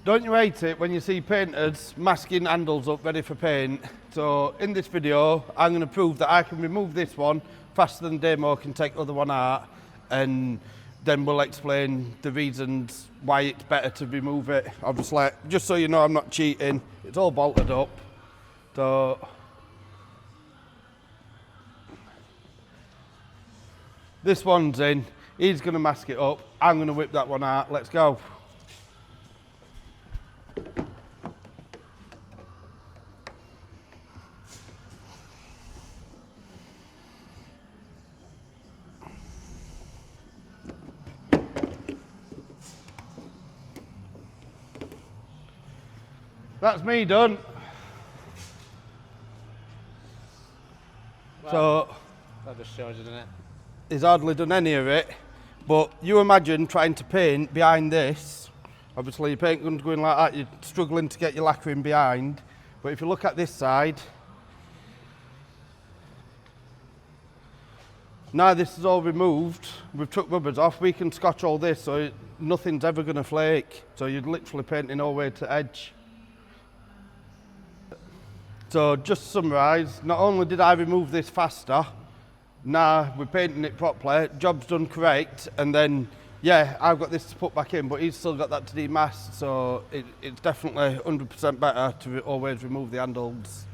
Don't you hate it when you see painters masking handles up ready for paint? So in this video, I'm going to prove that I can remove this one faster than Damo can take the other one out, and then we'll explain the reasons why it's better to remove it. Obviously, just so you know I'm not cheating, it's all bolted up. So this one's in, he's going to mask it up, I'm going to whip that one out, let's go. That's me done. Well, so that just shows you, doesn't it? He's hardly done any of it, but you imagine trying to paint behind this. Obviously your paint gun's going like that, you're struggling to get your lacquer in behind, but if you look at this side, now this is all removed, we've took rubbers off, we can scotch all this so nothing's ever going to flake, so you're literally painting all the way to edge. So just to summarise, not only did I remove this faster, now we're painting it properly, job's done correct, and then yeah, I've got this to put back in, but he's still got that to demask, so it's definitely 100% better to always remove the handles.